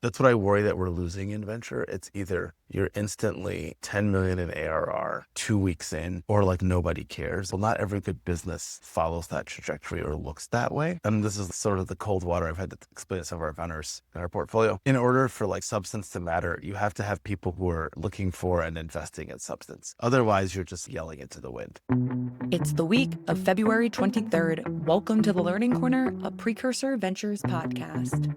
That's what I worry that we're losing in venture. It's either you're instantly 10 million in ARR 2 weeks in, or like nobody cares. Well, not every good business follows that trajectory or looks that way. And this is sort of the cold water I've had to explain to some of our founders in our portfolio. In order for like substance to matter, you have to have people who are looking for and investing in substance. Otherwise, you're just yelling into the wind. It's the week of February 23rd. Welcome to the Learning Corner, a Precursor Ventures podcast.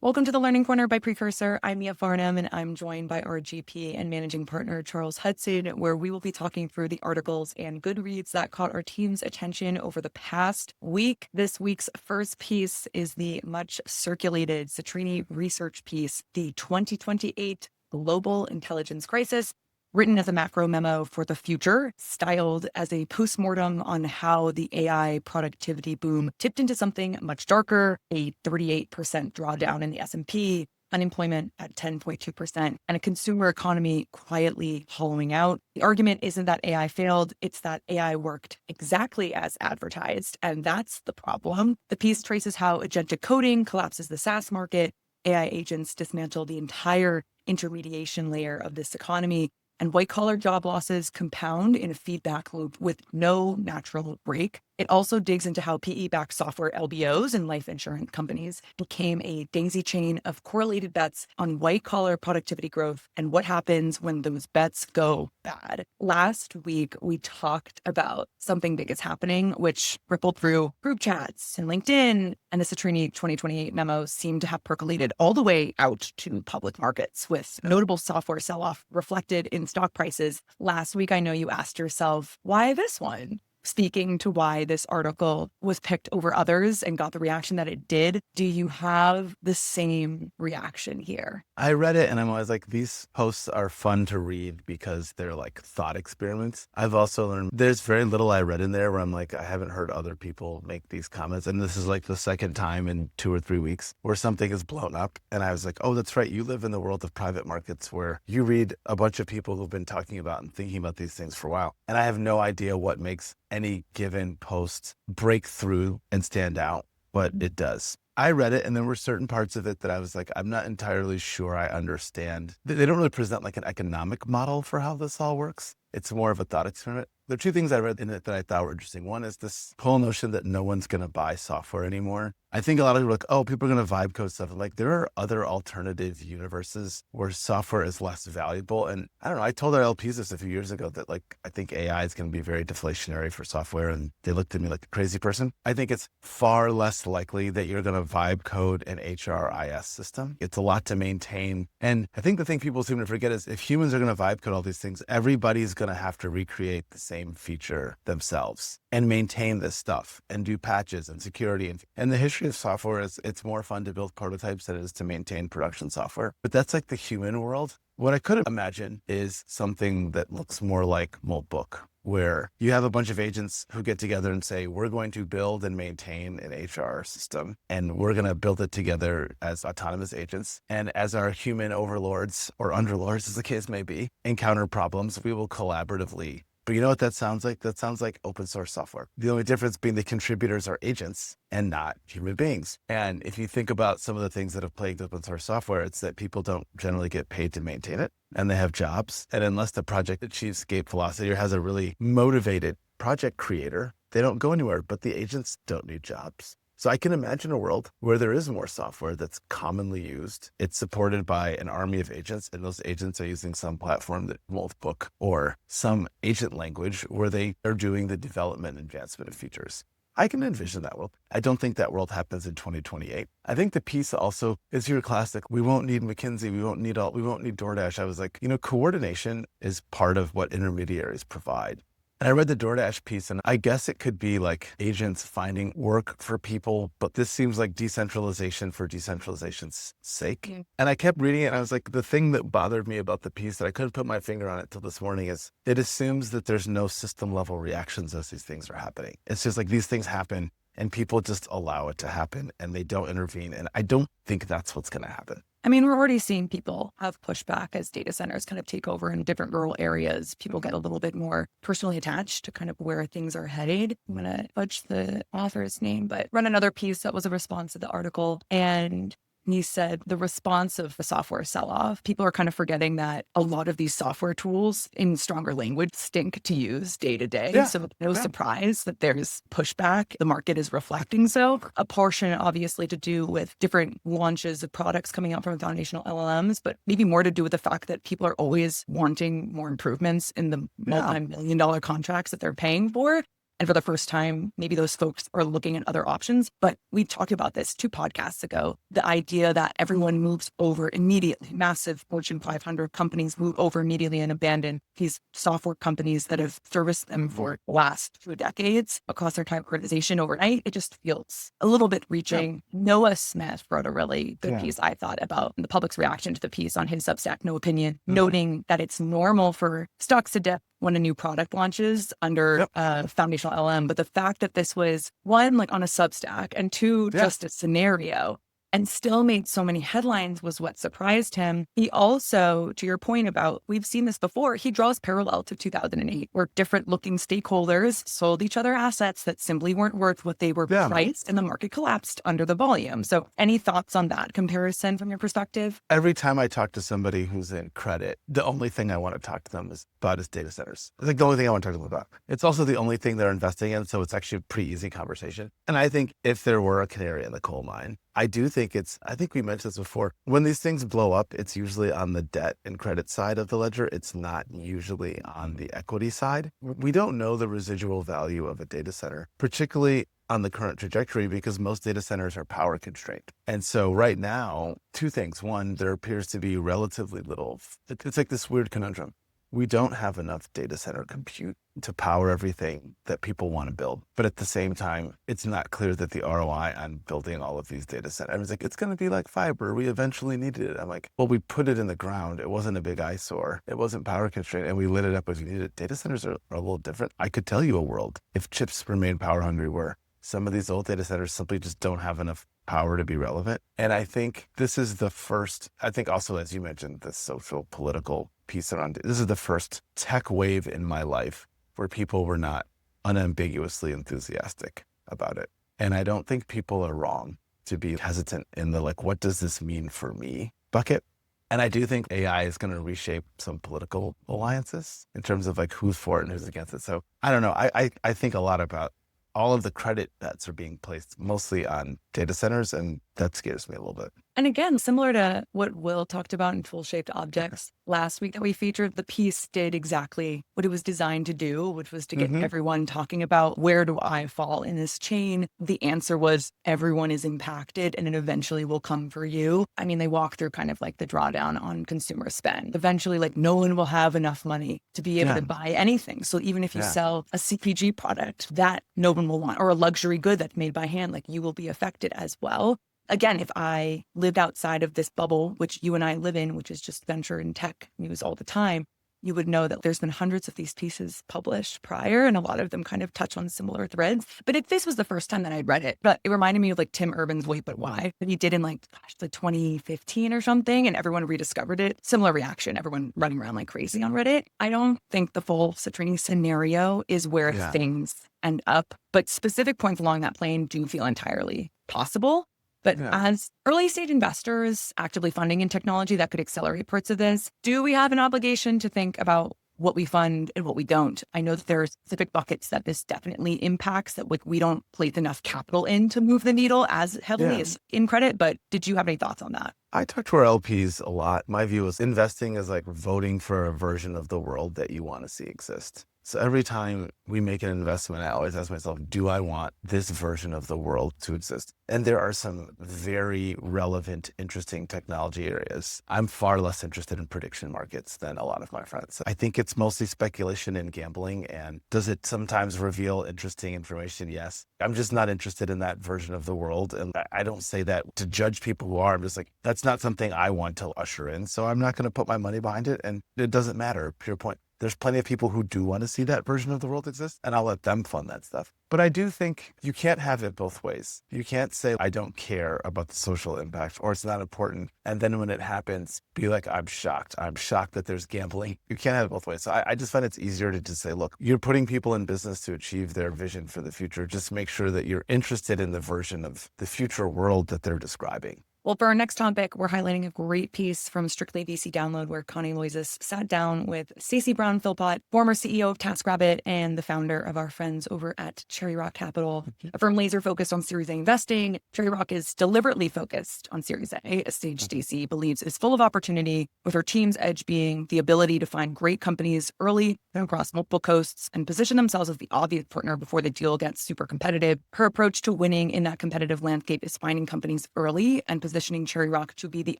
Welcome to the Learning Corner by Precursor. I'm Mia Farnham, and I'm joined by our GP and managing partner, Charles Hudson, where we will be talking through the articles and good reads that caught our team's attention over the past week. This week's first piece is the much circulated Citrini Research piece, the 2028 Global Intelligence Crisis, written as a macro memo for the future, styled as a postmortem on how the AI productivity boom tipped into something much darker, a 38% drawdown in the S&P, unemployment at 10.2%, and a consumer economy quietly hollowing out. The argument isn't that AI failed, it's that AI worked exactly as advertised, and that's the problem. The piece traces how agentic coding collapses the SaaS market, AI agents dismantle the entire intermediation layer of this economy, and white-collar job losses compound in a feedback loop with no natural break. It also digs into how PE-backed software LBOs and life insurance companies became a daisy chain of correlated bets on white-collar productivity growth and what happens when those bets go bad. Last week, we talked about something big is happening, which rippled through group chats and LinkedIn, and the Citrini 2028 memo seemed to have percolated all the way out to public markets, with notable software sell-off reflected in stock prices. Last week, I know you asked yourself, why this one? Speaking to why this article was picked over others and got the reaction that it did, do you have the same reaction here? I read it and I'm always like, these posts are fun to read because they're like thought experiments. I've also learned there's very little I read in there where I'm like, I haven't heard other people make these comments. And this is like the second time in 2 or 3 weeks where something is blown up. And I was like, oh, that's right. You live in the world of private markets where you read a bunch of people who've been talking about and thinking about these things for a while. And I have no idea what makes any given post break through and stand out, but it does. I read it and there were certain parts of it that I was like, I'm not entirely sure I understand. They don't really present like an economic model for how this all works. It's more of a thought experiment. There are two things I read in it that I thought were interesting. One is this whole notion that no one's going to buy software anymore. I think a lot of people are like, oh, people are going to vibe code stuff. Like there are other alternative universes where software is less valuable. And I don't know, I told our LPs this a few years ago that like, I think AI is going to be very deflationary for software. And they looked at me like a crazy person. I think it's far less likely that you're going to vibe code an HRIS system. It's a lot to maintain. And I think the thing people seem to forget is if humans are going to vibe code all these things, everybody's going to have to recreate the same feature themselves and maintain this stuff and do patches and security. And the history of software is it's more fun to build prototypes than it is to maintain production software. But that's like the human world. What I could imagine is something that looks more like Moltbook, where you have a bunch of agents who get together and say, we're going to build and maintain an HR system, and we're going to build it together as autonomous agents. And as our human overlords or underlords, as the case may be, encounter problems, we will collaboratively. But you know what that sounds like? That sounds like open source software. The only difference being the contributors are agents and not human beings. And if you think about some of the things that have plagued open source software, it's that people don't generally get paid to maintain it and they have jobs. And unless the project achieves escape velocity or has a really motivated project creator, they don't go anywhere, but the agents don't need jobs. So I can imagine a world where there is more software that's commonly used. It's supported by an army of agents, and those agents are using some platform that Moltbook or some agent language where they are doing the development and advancement of features. I can envision that world. I don't think that world happens in 2028. I think the piece also is your classic, we won't need McKinsey, we won't need DoorDash. I was like, coordination is part of what intermediaries provide. And I read the DoorDash piece, and I guess it could be like agents finding work for people, but this seems like decentralization for decentralization's sake. Yeah. And I kept reading it, and I was like, the thing that bothered me about the piece that I couldn't put my finger on it till this morning is it assumes that there's no system level reactions as these things are happening. It's just like these things happen and people just allow it to happen and they don't intervene. And I don't think that's what's going to happen. I mean, we're already seeing people have pushback as data centers kind of take over in different rural areas. People get a little bit more personally attached to kind of where things are headed. I'm going to fudge the author's name, but run another piece that was a response to the article. And he said the response of the software sell-off, people are kind of forgetting that a lot of these software tools in stronger language stink to use day to day. Yeah. So no surprise that there's pushback. The market is reflecting so. A portion obviously to do with different launches of products coming out from foundational LLMs, but maybe more to do with the fact that people are always wanting more improvements in the multi-million-dollar contracts that they're paying for. And for the first time, maybe those folks are looking at other options. But we talked about this 2 podcasts ago, the idea that everyone moves over immediately. Massive Fortune 500 companies move over immediately and abandon these software companies that have serviced them for the last 2 decades across their time organization overnight. It just feels a little bit reaching. Noah Smith wrote a really good piece, I thought, about the public's reaction to the piece on his Substack, No Opinion, noting that it's normal for stocks to dip when a new product launches under foundational LM. But the fact that this was 1, like on a Substack, and 2, just a scenario, and still made so many headlines was what surprised him. He also, to your point about, we've seen this before, he draws parallel to 2008, where different looking stakeholders sold each other assets that simply weren't worth what they were priced, and the market collapsed under the volume. So any thoughts on that comparison from your perspective? Every time I talk to somebody who's in credit, the only thing I want to talk to them about is data centers. It's like the only thing I want to talk to them about. It's also the only thing they're investing in, so it's actually a pretty easy conversation. And I think if there were a canary in the coal mine, I do think I think we mentioned this before, when these things blow up, it's usually on the debt and credit side of the ledger. It's not usually on the equity side. We don't know the residual value of a data center, particularly on the current trajectory, because most data centers are power constrained. And so right now, 2 things. 1, there appears to be relatively little, it's like this weird conundrum. We don't have enough data center compute to power everything that people want to build. But at the same time, it's not clear that the ROI on building all of these data centers, I was like, it's going to be like fiber. We eventually needed it. I'm like, well, we put it in the ground. It wasn't a big eyesore. It wasn't power constrained. And we lit it up as we needed it. Data centers are a little different. I could tell you a world if chips remain power hungry where some of these old data centers simply just don't have enough power to be relevant. And I think this is the first, I think also, as you mentioned, the social political piece around it. This is the first tech wave in my life where people were not unambiguously enthusiastic about it. And I don't think people are wrong to be hesitant in the, like, what does this mean for me bucket? And I do think AI is going to reshape some political alliances in terms of like who's for it and who's against it. So I don't know. I think a lot about all of the credit bets are being placed mostly on data centers, and that scares me a little bit. And again, similar to what Will talked about in Tool-Shaped Objects last week that we featured, the piece did exactly what it was designed to do, which was to get everyone talking about, where do I fall in this chain? The answer was everyone is impacted and it eventually will come for you. I mean, they walk through kind of like the drawdown on consumer spend. Eventually, like no one will have enough money to be able to buy anything. So even if you sell a CPG product that no one will want, or a luxury good that's made by hand, like you will be affected as well. Again, if I lived outside of this bubble, which you and I live in, which is just venture and tech news all the time, you would know that there's been hundreds of these pieces published prior, and a lot of them kind of touch on similar threads. But if this was the first time that I'd read it, but it reminded me of like Tim Urban's Wait But Why that he did in like 2015 or something, and everyone rediscovered it. Similar reaction, everyone running around like crazy on Reddit. I don't think the full Citrini scenario is where things end up, but specific points along that plane do feel entirely possible. But as early stage investors actively funding in technology that could accelerate parts of this, do we have an obligation to think about what we fund and what we don't? I know that there are specific buckets that this definitely impacts, that we don't place enough capital in to move the needle as heavily as in credit. But did you have any thoughts on that? I talk to our LPs a lot. My view is investing is like voting for a version of the world that you want to see exist. So every time we make an investment, I always ask myself, do I want this version of the world to exist? And there are some very relevant, interesting technology areas. I'm far less interested in prediction markets than a lot of my friends. I think it's mostly speculation and gambling. And does it sometimes reveal interesting information? Yes. I'm just not interested in that version of the world. And I don't say that to judge people who are. I'm just like, that's not something I want to usher in. So I'm not going to put my money behind it. And it doesn't matter, to your point. There's plenty of people who do want to see that version of the world exist, and I'll let them fund that stuff. But I do think you can't have it both ways. You can't say, I don't care about the social impact or it's not important. And then when it happens, be like, I'm shocked. I'm shocked that there's gambling. You can't have it both ways. So I just find it's easier to just say, look, you're putting people in business to achieve their vision for the future. Just make sure that you're interested in the version of the future world that they're describing. Well, for our next topic, we're highlighting a great piece from Strictly VC Download where Connie Loizis sat down with Stacey Brown-Philpott, former CEO of TaskRabbit and the founder of our friends over at Cherry Rock Capital, a firm laser focused on Series A investing. Cherry Rock is deliberately focused on Series A stage Stacey believes is full of opportunity, with her team's edge being the ability to find great companies early across multiple coasts and position themselves as the obvious partner before the deal gets super competitive. Her approach to winning in that competitive landscape is finding companies early and positioning Cherry Rock to be the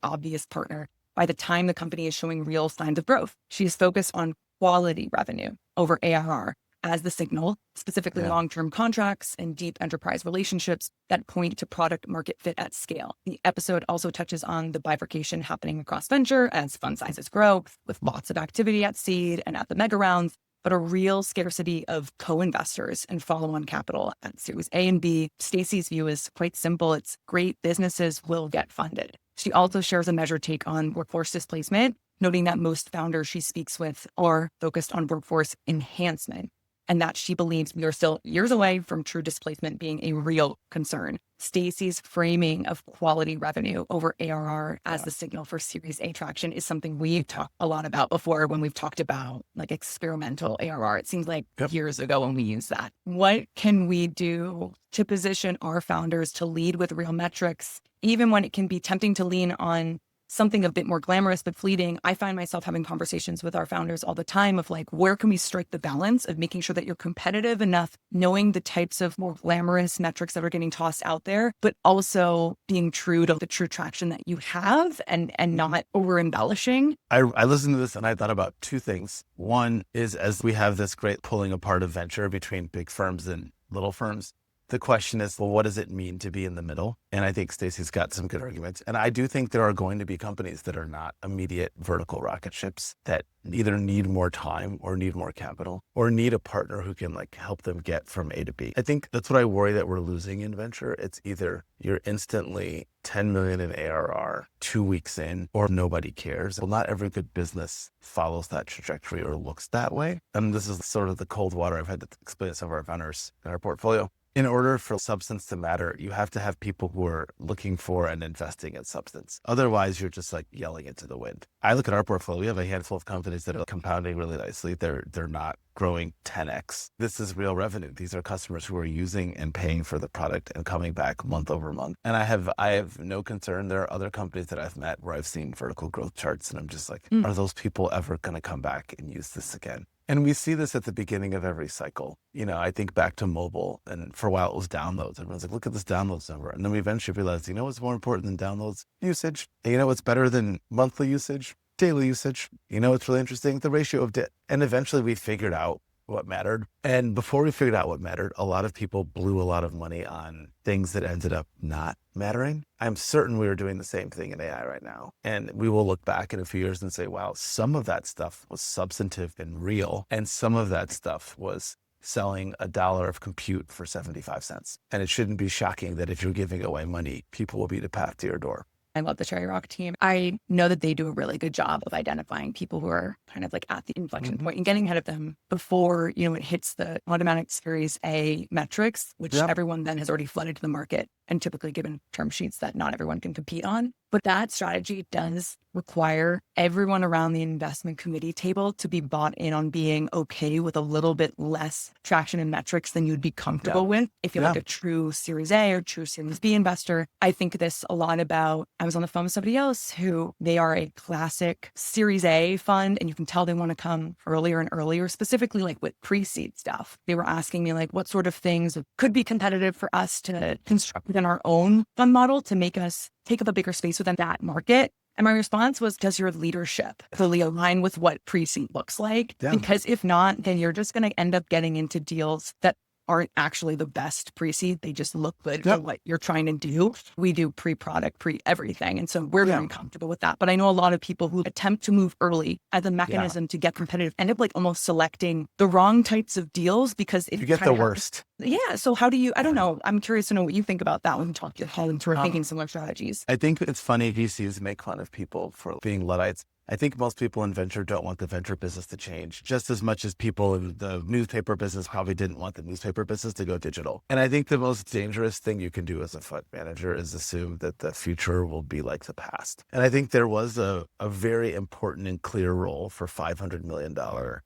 obvious partner by the time the company is showing real signs of growth. She is focused on quality revenue over ARR as the signal, specifically long-term contracts and deep enterprise relationships that point to product market fit at scale. The episode also touches on the bifurcation happening across venture as fund sizes grow, with lots of activity at seed and at the mega rounds, but a real scarcity of co-investors and follow-on capital at Series A and B. Stacey's view is quite simple. It's great businesses will get funded. She also shares a measured take on workforce displacement, noting that most founders she speaks with are focused on workforce enhancement, and that she believes we are still years away from true displacement being a real concern. Stacey's framing of quality revenue over ARR as the signal for Series A traction is something we've talked a lot about before when we've talked about like experimental ARR. It seems like years ago when we used that. What can we do to position our founders to lead with real metrics, even when it can be tempting to lean on something a bit more glamorous but fleeting? I find myself having conversations with our founders all the time of like, where can we strike the balance of making sure that you're competitive enough, knowing the types of more glamorous metrics that are getting tossed out there, but also being true to the true traction that you have and not over embellishing. I listened to this and I thought about two things. One is, as we have this great pulling apart of venture between big firms and little firms, the question is, well, what does it mean to be in the middle? And I think Stacey's got some good arguments. And I do think there are going to be companies that are not immediate vertical rocket ships that either need more time or need more capital or need a partner who can like help them get from A to B. I think that's what I worry that we're losing in venture. It's either you're instantly 10 million in ARR 2 weeks in, or nobody cares. Well, not every good business follows that trajectory or looks that way. And this is sort of the cold water I've had to explain to some of our founders in our portfolio. In order for substance to matter, you have to have people who are looking for and investing in substance. Otherwise, you're just like yelling into the wind. I look at our portfolio, we have a handful of companies that are compounding really nicely. They're not growing 10x. This is real revenue. These are customers who are using and paying for the product and coming back month over month. And I have no concern. There are other companies that I've met where I've seen vertical growth charts and I'm just like, are those people ever going to come back and use this again? And we see this at the beginning of every cycle. You know, I think back to mobile, and for a while it was downloads. Everyone's like, look at this downloads number. And then we eventually realized, you know what's more important than downloads? Usage. And you know what's better than monthly usage? Daily usage. You know what's really interesting? The ratio of debt. And eventually we figured out what mattered. And before we figured out what mattered, a lot of people blew a lot of money on things that ended up not mattering. I'm certain we are doing the same thing in AI right now. And we will look back in a few years and say, wow, some of that stuff was substantive and real. And some of that stuff was selling $1 of compute for 75 cents. And it shouldn't be shocking that if you're giving away money, people will beat a path to your door. I love the Cherry Rock team. I know that they do a really good job of identifying people who are kind of like at the inflection point and getting ahead of them before, you know, it hits the automatic Series A metrics, which everyone then has already flooded to the market and typically given term sheets that not everyone can compete on. But that strategy does require everyone around the investment committee table to be bought in on being okay with a little bit less traction and metrics than you'd be comfortable with if you're like a true Series A or true Series B investor. I think this a lot about, I was on the phone with somebody else who they are a classic Series A fund, and you can tell they want to come earlier and earlier, specifically like with pre-seed stuff. They were asking me like what sort of things could be competitive for us to construct within our own fund model to make us take up a bigger space within that market. And my response was, does your leadership clearly align with what pre-seed looks like? Because if not, then you're just going to end up getting into deals that aren't actually the best pre-seed. They just look good for what you're trying to do. We do pre-product, pre-everything. And so we're very comfortable with that. But I know a lot of people who attempt to move early as a mechanism to get competitive end up like almost selecting the wrong types of deals because you get the worst. Yeah. So how do you, I don't know. I'm curious to know what you think about that when we talk to Holland. We're thinking similar strategies. I think it's funny VCs make fun of people for being Luddites. I think most people in venture don't want the venture business to change just as much as people in the newspaper business probably didn't want the newspaper business to go digital. And I think the most dangerous thing you can do as a fund manager is assume that the future will be like the past. And I think there was a very important and clear role for $500 million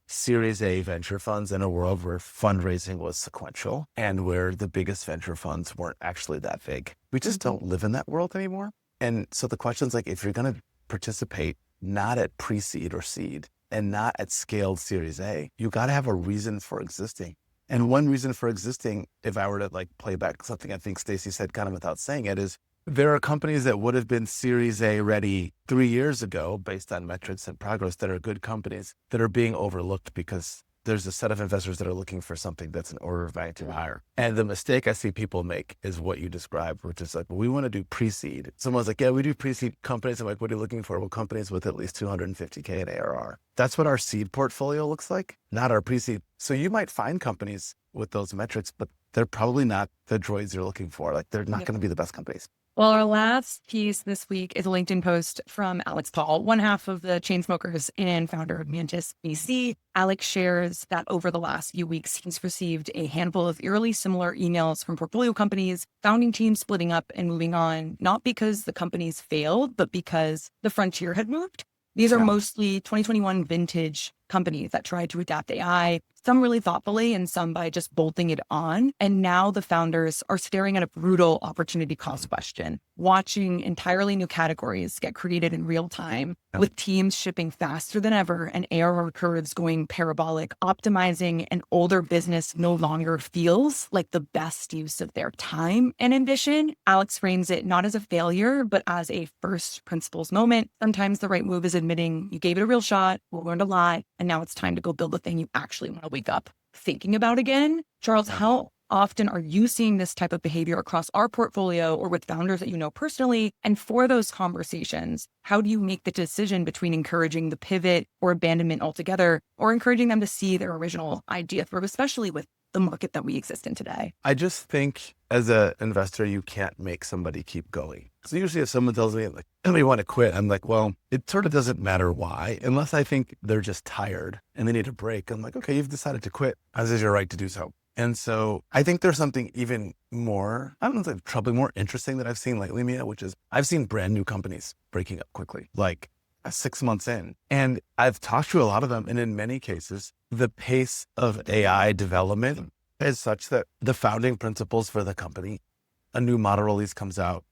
Series A venture funds in a world where fundraising was sequential and where the biggest venture funds weren't actually that big. We just don't live in that world anymore. And so the question is like, if you're going to participate not at pre-seed or seed and not at scaled Series A, you got to have a reason for existing. And one reason for existing, if I were to like play back something I think Stacy said kind of without saying it, is there are companies that would have been Series A ready 3 years ago based on metrics and progress that are good companies that are being overlooked because there's a set of investors that are looking for something that's an order of magnitude higher. And the mistake I see people make is what you described, which is like, well, we want to do pre-seed. Someone's like, yeah, we do pre-seed companies. I'm like, what are you looking for? Well, companies with at least 250K in ARR. That's what our seed portfolio looks like, not our pre-seed. So you might find companies with those metrics, but they're probably not the droids you're looking for. Like they're not going to be the best companies. Well, our last piece this week is a LinkedIn post from Alex Paul, one half of the Chainsmokers and founder of Mantis VC. Alex shares that over the last few weeks, he's received a handful of eerily similar emails from portfolio companies, founding teams splitting up and moving on, not because the companies failed, but because the frontier had moved. These are mostly 2021 vintage companies that tried to adapt AI, some really thoughtfully and some by just bolting it on. And now the founders are staring at a brutal opportunity cost question, watching entirely new categories get created in real time with teams shipping faster than ever and ARR curves going parabolic, optimizing an older business no longer feels like the best use of their time and ambition. Alex frames it not as a failure, but as a first principles moment. Sometimes the right move is admitting you gave it a real shot, we learned a lot, and now it's time to go build the thing you actually want to wake up thinking about again. Charles, how often are you seeing this type of behavior across our portfolio or with founders that you know personally? And for those conversations, how do you make the decision between encouraging the pivot or abandonment altogether, or encouraging them to see their original idea through, especially with the market that we exist in today? I just think as an investor, you can't make somebody keep going. So usually if someone tells me like, oh, we want to quit, I'm like, well, it sort of doesn't matter why, unless I think they're just tired and they need a break. I'm like, okay, you've decided to quit, as is your right to do so. And so I think there's something even more, I don't know if it's troubling, more interesting that I've seen lately, Mia, which is I've seen brand new companies breaking up quickly, like 6 months in. And I've talked to a lot of them. And in many cases, the pace of AI development is such that the founding principles for the company, a new model release comes out,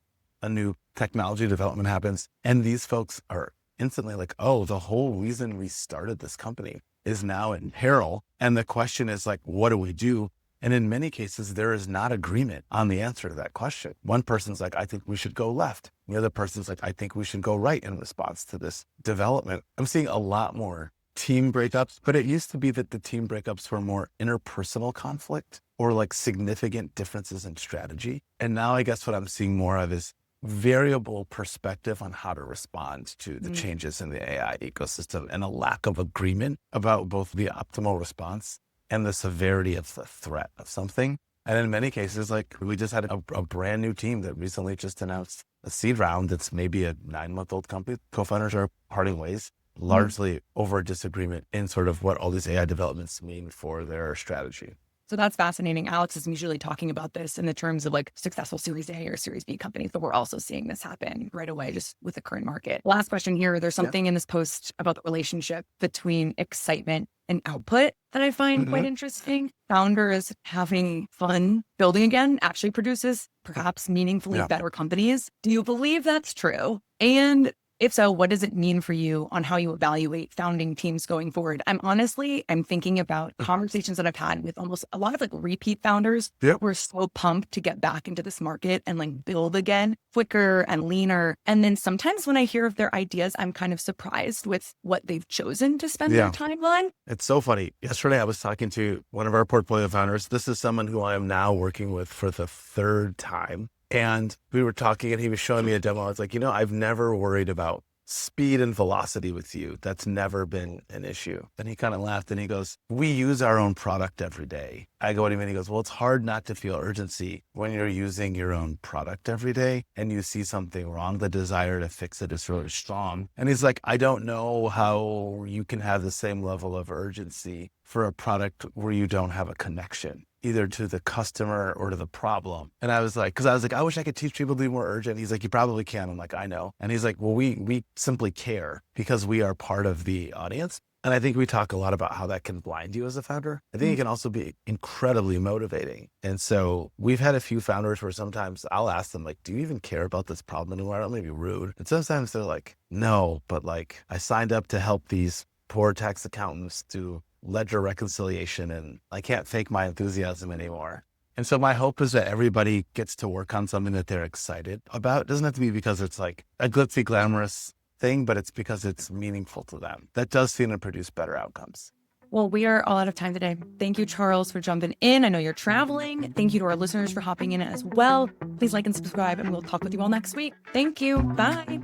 a new technology development happens. And these folks are instantly like, oh, the whole reason we started this company is now in peril. And the question is like, what do we do? And in many cases, there is not agreement on the answer to that question. One person's like, I think we should go left. The other person's like, I think we should go right in response to this development. I'm seeing a lot more team breakups, but it used to be that the team breakups were more interpersonal conflict or like significant differences in strategy. And now I guess what I'm seeing more of is variable perspective on how to respond to the changes in the AI ecosystem and a lack of agreement about both the optimal response and the severity of the threat of something. And in many cases, like we just had a brand new team that recently just announced a seed round that's maybe a 9-month-old company. Co-founders are parting ways, largely over a disagreement in sort of what all these AI developments mean for their strategy. So that's fascinating. Alex is usually talking about this in the terms of like successful Series A or Series B companies, but we're also seeing this happen right away just with the current market. Last question here. There's something in this post about the relationship between excitement and output that I find quite interesting. Founders having fun building again actually produces perhaps meaningfully better companies. Do you believe that's true? And If so, what does it mean for you on how you evaluate founding teams going forward? I'm thinking about conversations that I've had with almost a lot of like repeat founders Yep. who are so pumped to get back into this market and like build again quicker and leaner. And then sometimes when I hear of their ideas, I'm kind of surprised with what they've chosen to spend their Yeah. time on. It's so funny. Yesterday, I was talking to one of our portfolio founders. This is someone who I am now working with for the third time. And we were talking and he was showing me a demo. I was like, I've never worried about speed and velocity with you. That's never been an issue. And he kind of laughed and he goes, we use our own product every day. I go, what do you mean? He goes, well, it's hard not to feel urgency when you're using your own product every day and you see something wrong. The desire to fix it is really strong. And he's like, I don't know how you can have the same level of urgency for a product where you don't have a connection, either to the customer or to the problem. And I was like, I wish I could teach people to be more urgent. He's like, you probably can. I'm like, I know. And he's like, well, we simply care because we are part of the audience. And I think we talk a lot about how that can blind you as a founder. I think it can also be incredibly motivating. And so we've had a few founders where sometimes I'll ask them like, do you even care about this problem anymore? I don't want to be rude. And sometimes they're like, no, but like I signed up to help these poor tax accountants do ledger reconciliation and I can't fake my enthusiasm anymore. And so my hope is that everybody gets to work on something that they're excited about. It doesn't have to be because it's like a glitzy, glamorous thing, but it's because it's meaningful to them. That does seem to produce better outcomes. Well, we are all out of time today. Thank you, Charles, for jumping in. I know you're traveling. Thank you to our listeners for hopping in as well. Please like and subscribe, and we'll talk with you all next week. Thank you. Bye.